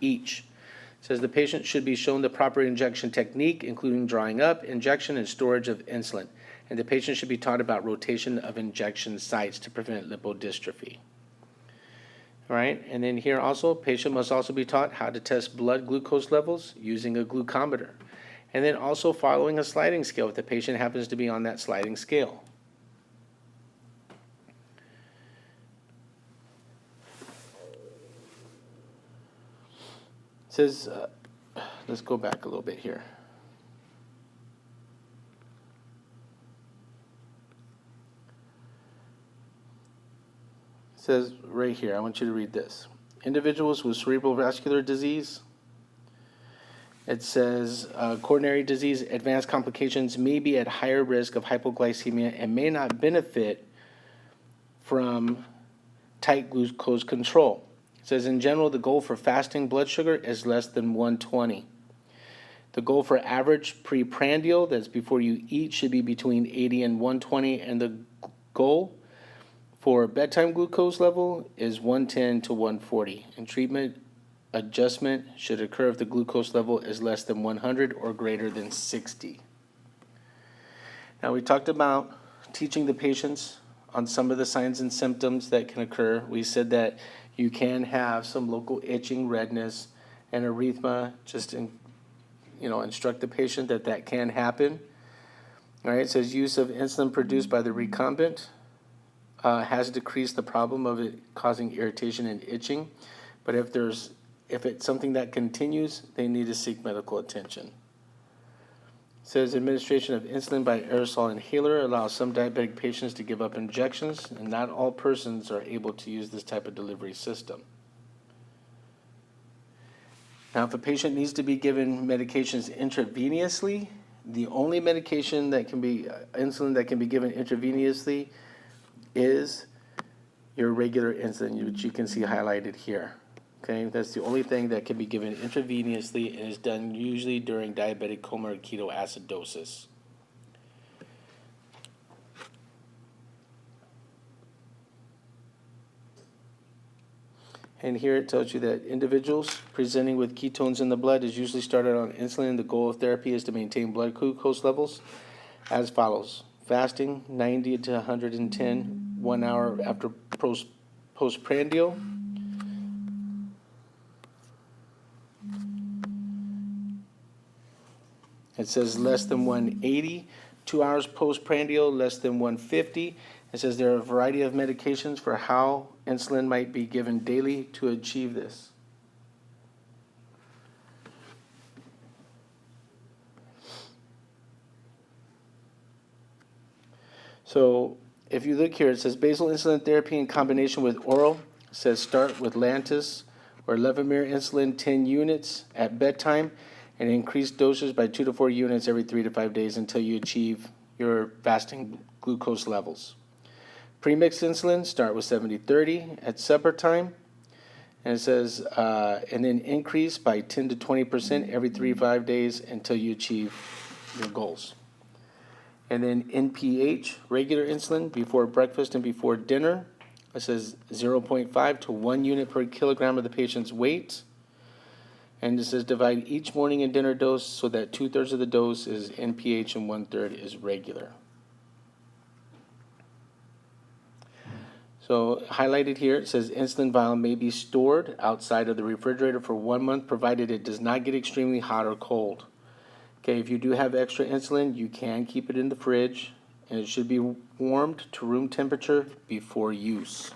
each. It says the patient should be shown the proper injection technique, including drawing up, injection, and storage of insulin. And the patient should be taught about rotation of injection sites to prevent lipodystrophy. All right, and then here also, patient must also be taught how to test blood glucose levels using a glucometer. And then also following a sliding scale if the patient happens to be on that sliding scale. It says, let's go back a little bit here. It says right here, I want you to read this. Individuals with cerebral vascular disease, it says coronary disease, advanced complications may be at higher risk of hypoglycemia and may not benefit from tight glucose control. It says in general, the goal for fasting blood sugar is less than 120. The goal for average preprandial, that's before you eat, should be between 80 and 120, and the goal for bedtime glucose level is 110 to 140, and treatment adjustment should occur if the glucose level is less than 100 or greater than 60. Now we talked about teaching the patients on some of the signs and symptoms that can occur. We said that you can have some local itching, redness, and erythema. Just instruct the patient that can happen. All right, it says use of insulin produced by the recumbent has decreased the problem of it causing irritation and itching, but if it's something that continues, they need to seek medical attention. It says administration of insulin by aerosol inhaler allows some diabetic patients to give up injections, and not all persons are able to use this type of delivery system. Now, if a patient needs to be given medications intravenously, the only medication that can be insulin that can be given intravenously is your regular insulin, which you can see highlighted here. Okay, that's the only thing that can be given intravenously and is done usually during diabetic coma or ketoacidosis. And here it tells you that individuals presenting with ketones in the blood is usually started on insulin. The goal of therapy is to maintain blood glucose levels as follows. Fasting, 90 to 110, 1 hour after postprandial. It says less than 180, 2 hours postprandial, less than 150. It says there are a variety of medications for how insulin might be given daily to achieve this. So if you look here, it says basal insulin therapy in combination with oral. It says start with Lantus or Levemir insulin 10 units at bedtime and increase doses by 2 to 4 units every 3 to 5 days until you achieve your fasting glucose levels. Premixed insulin, start with 70-30 at supper time. And it says, and then increase by 10 to 20% every 3 to 5 days until you achieve your goals. And then NPH, regular insulin, before breakfast and before dinner. It says 0.5 to 1 unit per kilogram of the patient's weight. And it says divide each morning and dinner dose so that 2/3 of the dose is NPH and 1/3 is regular. So highlighted here, it says insulin vial may be stored outside of the refrigerator for 1 month, provided it does not get extremely hot or cold. Okay, if you do have extra insulin, you can keep it in the fridge, and it should be warmed to room temperature before use.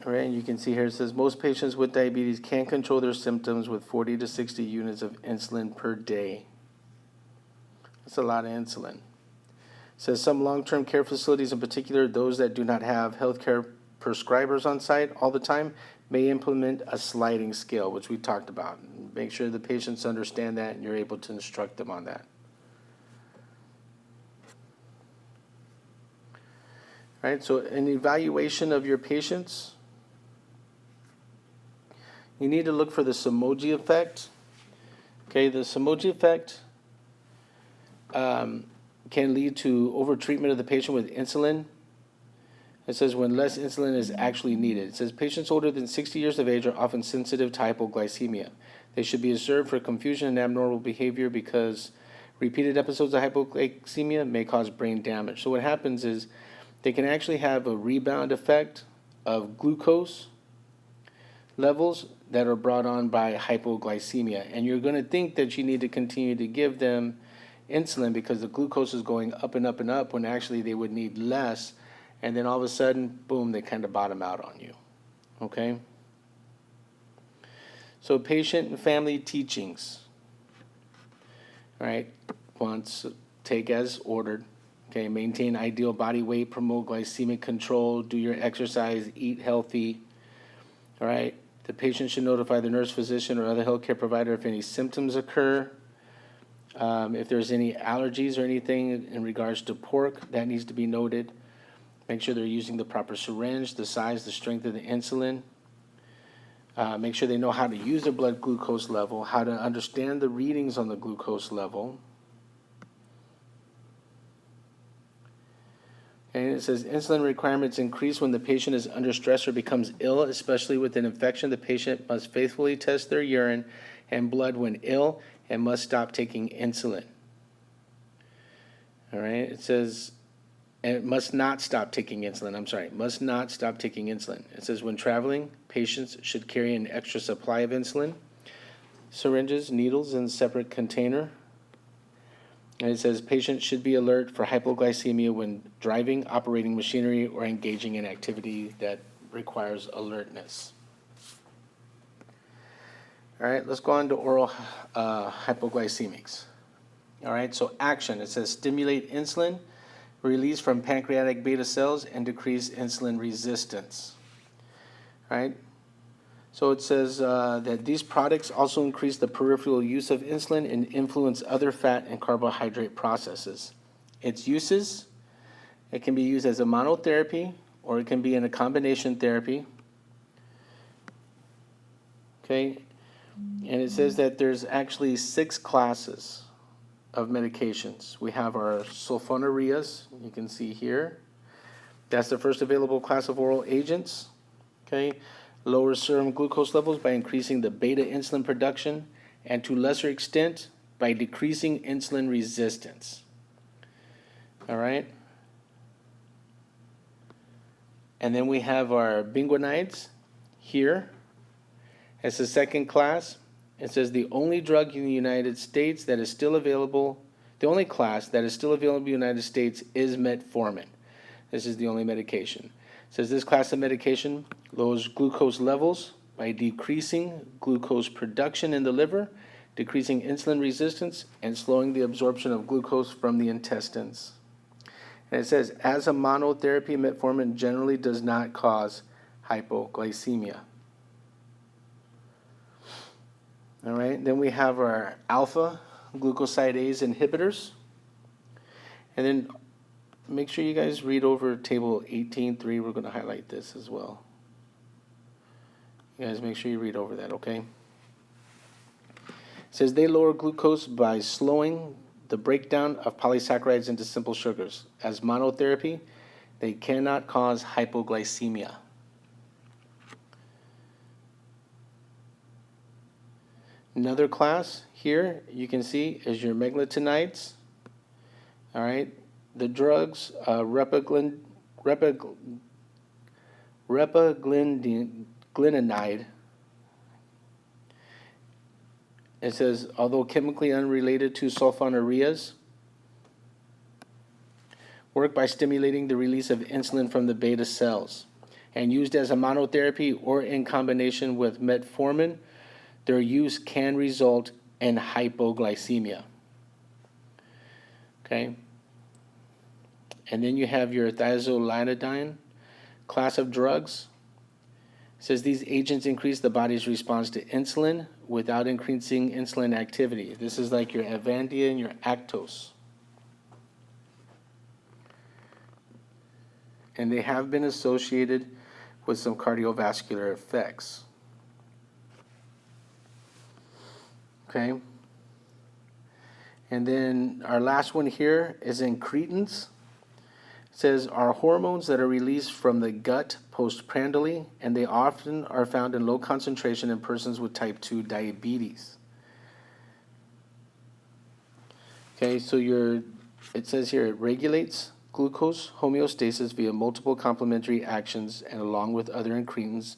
All right, and you can see here it says most patients with diabetes can control their symptoms with 40 to 60 units of insulin per day. That's a lot of insulin. It says some long-term care facilities, in particular those that do not have healthcare prescribers on site all the time, may implement a sliding scale, which we talked about. Make sure the patients understand that and you're able to instruct them on that. All right, so an evaluation of your patients, you need to look for the Somogyi effect. Okay, the Somogyi effect can lead to overtreatment of the patient with insulin. It says when less insulin is actually needed. It says patients older than 60 years of age are often sensitive to hypoglycemia. They should be observed for confusion and abnormal behavior because repeated episodes of hypoglycemia may cause brain damage. So what happens is they can actually have a rebound effect of glucose levels that are brought on by hypoglycemia. And you're going to think that you need to continue to give them insulin because the glucose is going up and up and up when actually they would need less. And then all of a sudden, boom, they kind of bottom out on you. Okay? So patient and family teachings. All right? Once, take as ordered. Okay, maintain ideal body weight, promote glycemic control, do your exercise, eat healthy. All right? The patient should notify the nurse, physician, or other healthcare provider if any symptoms occur. If there's any allergies or anything in regards to pork, that needs to be noted. Make sure they're using the proper syringe, the size, the strength of the insulin. Make sure they know how to use their blood glucose level, how to understand the readings on the glucose level. And it says insulin requirements increase when the patient is under stress or becomes ill, especially with an infection. The patient must faithfully test their urine and blood when ill and must stop taking insulin. All right, it says, and it must not stop taking insulin. Must not stop taking insulin. It says when traveling, patients should carry an extra supply of insulin, syringes, needles in a separate container. And it says patients should be alert for hypoglycemia when driving, operating machinery, or engaging in activity that requires alertness. All right, let's go on to oral hypoglycemics. All right, so action. It says stimulate insulin, release from pancreatic beta cells, and decrease insulin resistance. All right, so it says that these products also increase the peripheral use of insulin and influence other fat and carbohydrate processes. Its uses, it can be used as a monotherapy or it can be in a combination therapy. Okay, and it says that there's actually 6 classes of medications. We have our sulfonylureas, you can see here. That's the first available class of oral agents. Okay, lowers serum glucose levels by increasing the beta insulin production and to lesser extent by decreasing insulin resistance. All right. And then we have our binguanides here. It's the second class. It says the only drug in the United States that is still available, the only class that is still available in the United States is metformin. This is the only medication. It says this class of medication lowers glucose levels by decreasing glucose production in the liver, decreasing insulin resistance, and slowing the absorption of glucose from the intestines. And it says, as a monotherapy, metformin generally does not cause hypoglycemia. All right, then we have our alpha glucosidase inhibitors. And then make sure you guys read over table 18.3. We're going to highlight this as well. You guys make sure you read over that, okay? It says they lower glucose by slowing the breakdown of polysaccharides into simple sugars. As monotherapy, they cannot cause hypoglycemia. Another class here you can see is your meglitinides. All right, the drugs repaglindinide. It says, although chemically unrelated to sulfonylureas, work by stimulating the release of insulin from the beta cells. And used as a monotherapy or in combination with metformin, their use can result in hypoglycemia. Okay? And then you have your thiazolidine class of drugs. It says these agents increase the body's response to insulin without increasing insulin activity. This is like your Avandia and your Actos. And they have been associated with some cardiovascular effects. Okay? And then our last one here is incretins. It says are hormones that are released from the gut postprandially, and they often are found in low concentration in persons with type 2 diabetes. Okay, so it says here it regulates glucose homeostasis via multiple complementary actions, and along with other incretins,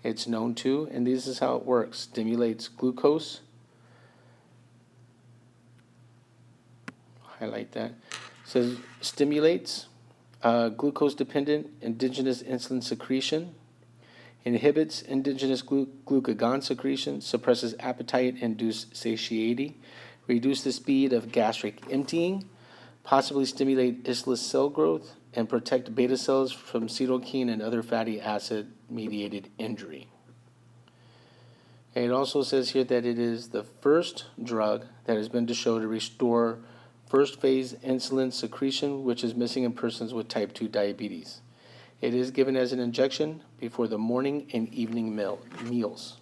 it's known to, and this is how it works, stimulates glucose, highlight that, it says stimulates glucose-dependent endogenous insulin secretion, inhibits endogenous glucagon secretion, suppresses appetite-induced satiety, reduce the speed of gastric emptying, possibly stimulate islet cell growth, and protect beta cells from cytokine and other fatty acid-mediated injury. And it also says here that it is the first drug that has been shown to restore first phase insulin secretion, which is missing in persons with type 2 diabetes. It is given as an injection before the morning and evening meals.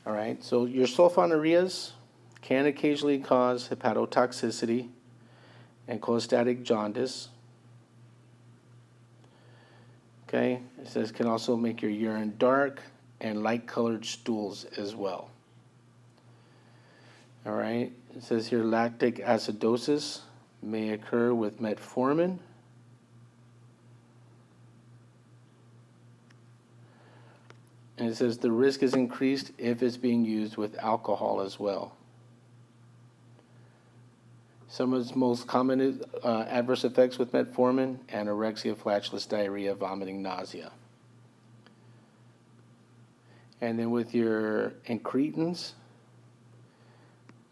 All right, so your sulfonylureas can occasionally cause hepatotoxicity and cholestatic jaundice. Okay, it says can also make your urine dark and light-colored stools as well. All right, it says here lactic acidosis may occur with metformin. And it says the risk is increased if it's being used with alcohol as well. Some of its most common adverse effects with metformin: anorexia, flatulence, diarrhea, vomiting, nausea. And then with your incretins,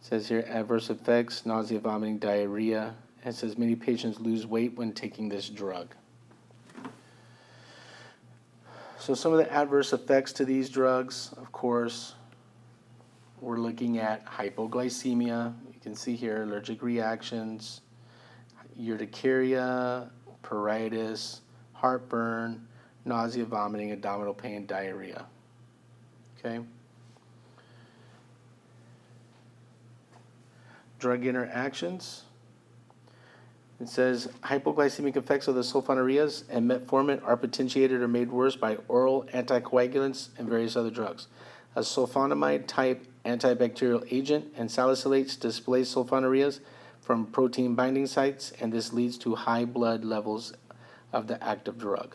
it says here adverse effects: nausea, vomiting, diarrhea. And it says many patients lose weight when taking this drug. So some of the adverse effects to these drugs, of course, we're looking at hypoglycemia. You can see here allergic reactions, urticaria, pruritus, heartburn, nausea, vomiting, abdominal pain, diarrhea. Okay? Drug interactions. It says hypoglycemic effects of the sulfonylureas and metformin are potentiated or made worse by oral anticoagulants and various other drugs. A sulfonamide type antibacterial agent and salicylates displace sulfonylureas from protein binding sites, and this leads to high blood levels of the active drug.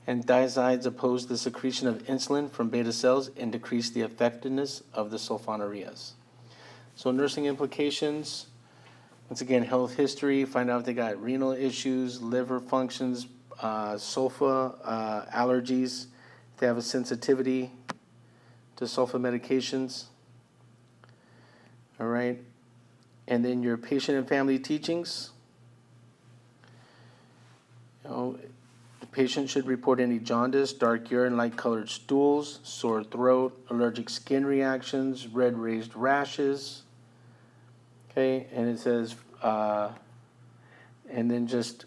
And thiazides oppose the secretion of insulin from beta cells and decrease the effectiveness of the sulfonylureas. So nursing implications, once again, health history, find out if they got renal issues, liver functions, sulfa allergies, if they have a sensitivity to sulfa medications. All right. And then your patient and family teachings. The patient should report any jaundice, dark urine, light-colored stools, sore throat, allergic skin reactions, red raised rashes. Okay, and it says, and then just